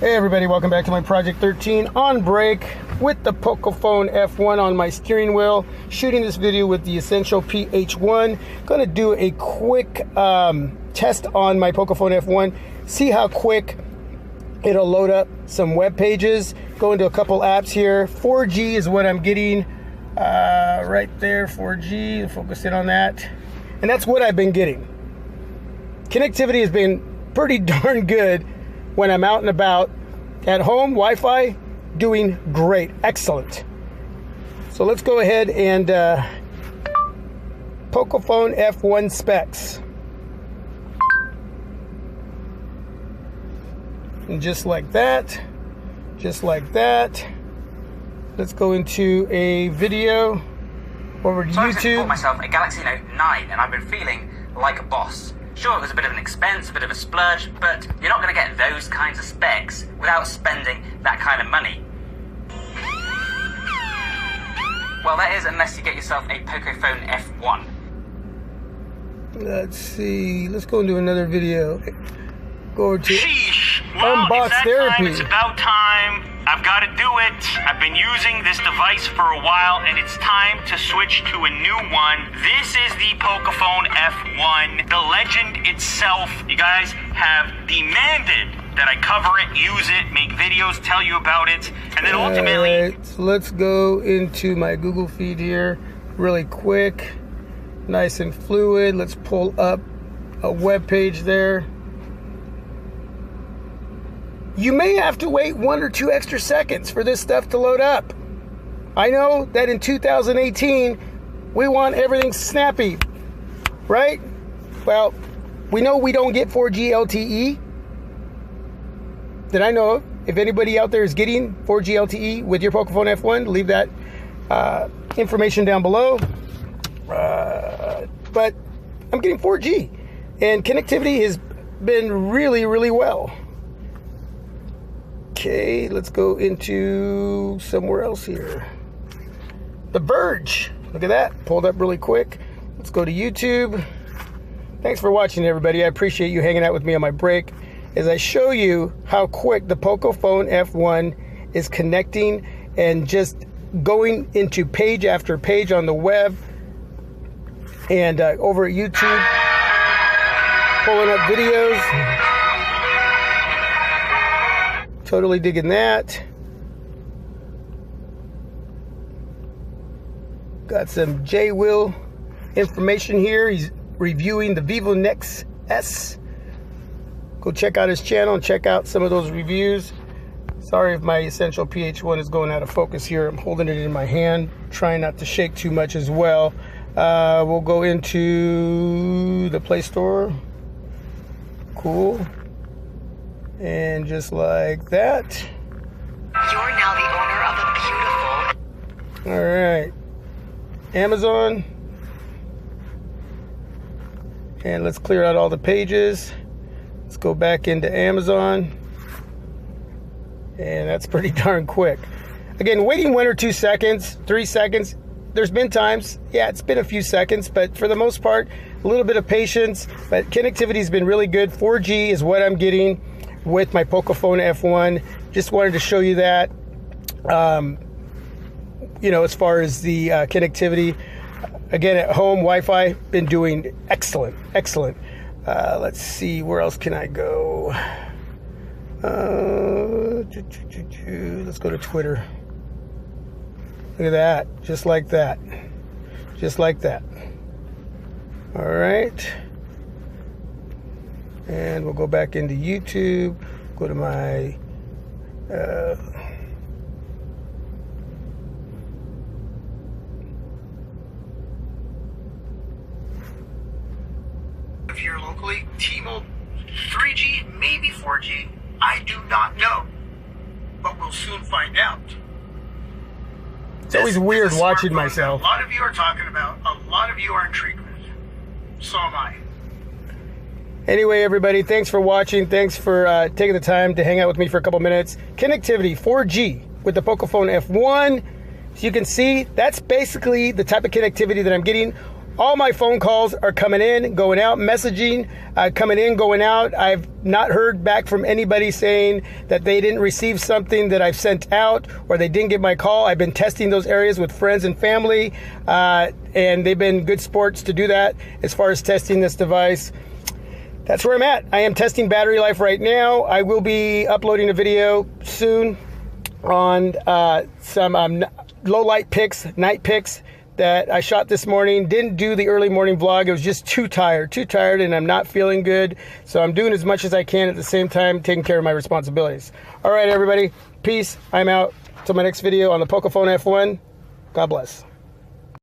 Hey everybody, welcome back to my Project 13 on break with the Pocofone F1 on my steering wheel. Shooting this video with the Essential PH1. Gonna do a quick test on my Pocofone F1. See how quick it'll load up some web pages. Go into a couple apps here. 4G is what I'm getting right there, 4G, focus in on that. And that's what I've been getting. Connectivity has been pretty darn good when I'm out and about. At home, Wi-Fi, doing great, excellent. So let's go ahead and Pocofone F1 specs. And just like that, let's go into a video over to YouTube. I bought myself a Galaxy Note 9 and I've been feeling like a boss. Sure, it was a bit of an expense, a bit of a splurge, but you're not going to get those kinds of specs without spending that kind of money. Well, that is unless you get yourself a Pocofone F1. Let's see, let's go into another video. Go over to Unbox Therapy. It's about time. I've got to do it. I've been using this device for a while, and it's time to switch to a new one. This is the Pocofone F1, the legend itself. You guys have demanded that I cover it, use it, make videos, tell you about it, and then ultimately... Alright, so let's go into my Google feed here really quick. Nice and fluid. Let's pull up a web page there. You may have to wait 1 or 2 extra seconds for this stuff to load up. I know that in 2018, we want everything snappy, right? Well, we know we don't get 4G LTE. That I know of. If anybody out there is getting 4G LTE with your Pocofone F1, leave that information down below. But I'm getting 4G, and connectivity has been really, really well. Okay, let's go into somewhere else here. The Verge. Look at that. Pulled up really quick. Let's go to YouTube. Thanks for watching, everybody. I appreciate you hanging out with me on my break as I show you how quick the Pocofone F1 is connecting and just going into page after page on the web and over at YouTube, pulling up videos. Totally digging that. Got some J-Will information here. He's reviewing the Vivo Nex S. Go check out his channel and check out some of those reviews. Sorry if my Essential PH1 is going out of focus here. I'm holding it in my hand, trying not to shake too much as well. We'll go into the Play Store. Cool. And just like that. You're now the owner of a beautiful... All right. Amazon. And let's clear out all the pages. Let's go back into Amazon. And that's pretty darn quick. Again, waiting 1 or 2 seconds, 3 seconds. There's been times, yeah, it's been a few seconds, but for the most part, a little bit of patience. But connectivity has been really good. 4G is what I'm getting with my Pocofone F1. Just wanted to show you that. You know, as far as the connectivity, again, at home, Wi-Fi, been doing excellent. Let's see, where else can I go? Let's go to Twitter. Look at that, just like that. All right. And we'll go back into YouTube, go to my if you're locally, T-Mobile, 3G, maybe 4G, I do not know, but we'll soon find out. It's always weird watching myself. A lot of you are talking about, a lot of you are intrigued with. So am I. Anyway, everybody, thanks for watching. Thanks for taking the time to hang out with me for a couple minutes. Connectivity, 4G with the Pocofone F1. So you can see, that's basically the type of connectivity that I'm getting All my phone calls are coming in, going out, messaging, coming in, going out. I've not heard back from anybody saying that they didn't receive something that I've sent out or they didn't get my call. I've been testing those areas with friends and family, and they've been good sports to do that as far as testing this device. That's where I'm at. I am testing battery life right now. I will be uploading a video soon on some low light pics, night pics that I shot this morning. Didn't do the early morning vlog. I was just too tired, and I'm not feeling good. So I'm doing as much as I can at the same time, taking care of my responsibilities. All right, everybody. Peace. I'm out. Till my next video on the Pocofone F1. God bless.